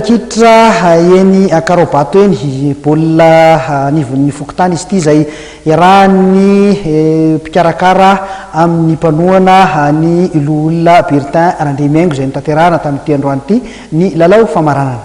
Kitra eny Akarobato eny baolina nivon'ny fokotany izy ity zay iarahany mpikarakara amin'ny mpanohana ny olona Bertin Randriamiaingo izay notanterahana tamin'ity androany ity ny lalao famaranana.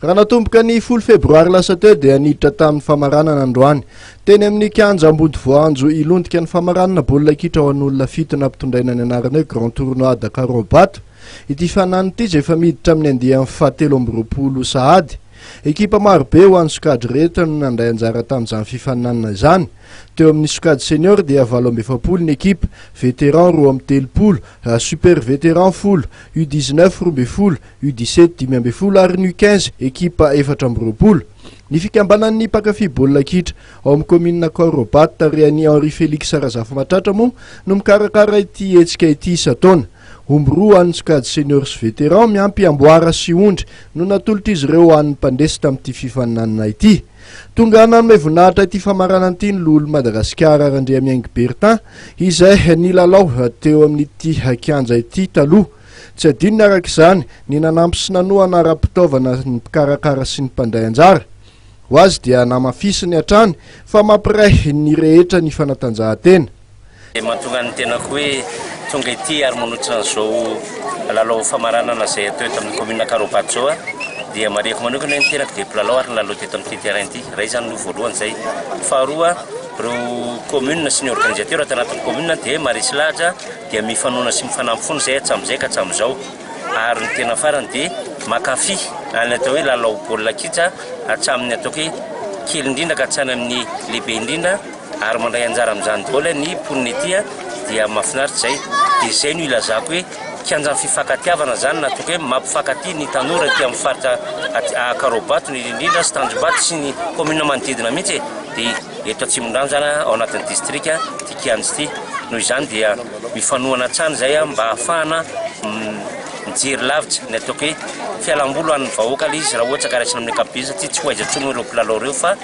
Raha natomboka ny 10 febroary lasa teo dia niditra tamin'ny famaranana androany. Teny amin'ny kianja Ambodivoanjo ilontika ny famaranana baolina kitra ho an'olona fito nampitondraina ny anarana hoe Grand Tournoi d'Akarobato. Ity fanany ity izay efa miditra amin'ny andian'ny 17 sahady. Ekipa marobe ho an'ny sokajy rehetra no nandray anjara tamin'izany fifaninanana izany. Teo amin'ny sokajy senior dia 20 ny ekipa, vétéran 30, super vétéran 10, U19 20, U17 15 ary ny U15 ekipa 14. Ny fikambanan'ny mpankafy baolina kitra ao amin'ny commune Akarobato tarehany Henri Félix Razafy Matratra moa no mikarakara ity hetsika ity isan-taona. Omby roa an'ny sokajy senior sy vétéran miampy amboara sy ondry no natolotra izy ireo an'ny mpandesy tamin'ity fifaninanana ity. Tonga nanome voninahitra ity famaranana ity ny lolo Madagasikara Randriamiaingo Bertin izay nilalao teo amin'ity kianja ity taloha. Tsy adinona araka izany ny nanampy sy nanohana ara-pitaovana ny mpikarakara sy ny mpanday anjara. Ho azy dia namafisiny hatrany fa mampiray ny rehetra ny fanatanjahantena. Mahatonga ny tenako hoe tonga ity ary manotrana izao lalao famaranana izay atao eto amin'ny commune Akarobato zao dia mareko manokana ny tenako dia mpilalao ary lalao teto amin'ity terrain ity. Ray izany no voalohany izay. Faharoa, ireo commune sy ny organisateur ato anatin'ny commune dia marisy lahatra dia mifanohana sy mifanampy foana izay hatramin'izay ka hatramin'izao. Ary ny tena farany dia makafy any atao hoe lalao baolina kitra hatramin'ny atao hoe kely indrindra ka hatrany amin'ny lehibe indrindra ary mandray anjara amin'izany daholo ny mponina ity dia mahafinaritra izay. Dia izay no ilazako hoe kianjan'ny fifankatiavana zany natao hoe mampifankatia ny tanora ety amin'ny faritra Akarobato ny indrindra sy Tanjombato sy ny commune manodidina mihitsy. Dia eto Atsimondrano zany ao anatin'ny district ity kianja ity. Noho izany dia mifanohana hatrany izay mba ahafahana mijery lavitra ny atao hoe fialamboly an'ny vahoaka izy raha ohatra ka raisina amin'ny ankapobeny satria tsy ho aiza intsony ireo mpilalao ireo fa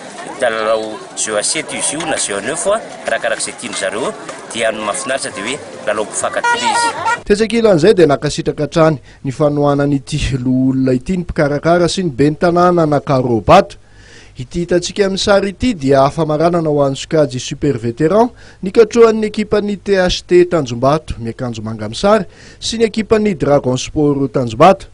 lalao jeu à 7 izy io na jeu à 9 arakarak'izay tiany zareo dia ny mahafinaritra dia hoe lalao mpifankatia izy. Tetsakilan'izay dia nakasitraka hatrany ny fanohanan'ity olona ity ny mpikarakara sy ny ben'ny tanàna Akarobato. Ity hitantsika amin'ny sary ity dia famaranana ho an'ny sokajy super vétéran nikatrohan'ny ekipan'ny THT Tanjombato miakanjo manga amin'ny sary sy ny ekipan'ny Dragon Sport Tanjombato.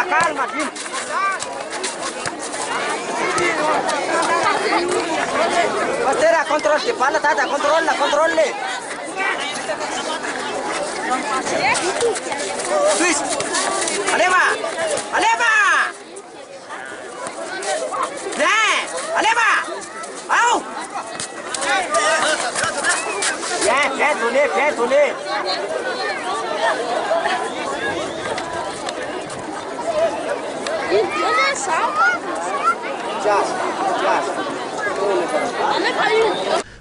Calma, Dino. Batera, control de bala, tata, controle. Twist. Aleva. Aleva. Au. Pé, tourner.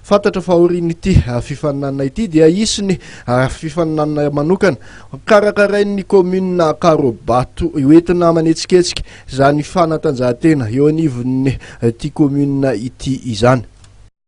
Fantatra fa aorian'ity fifaninanana ity dia isiny fifaninanana manokana karakarain'ny commune Akarobato hoentina manetsiketsika izany fanatanjahantena eo anivon'ny ity commune ity izany.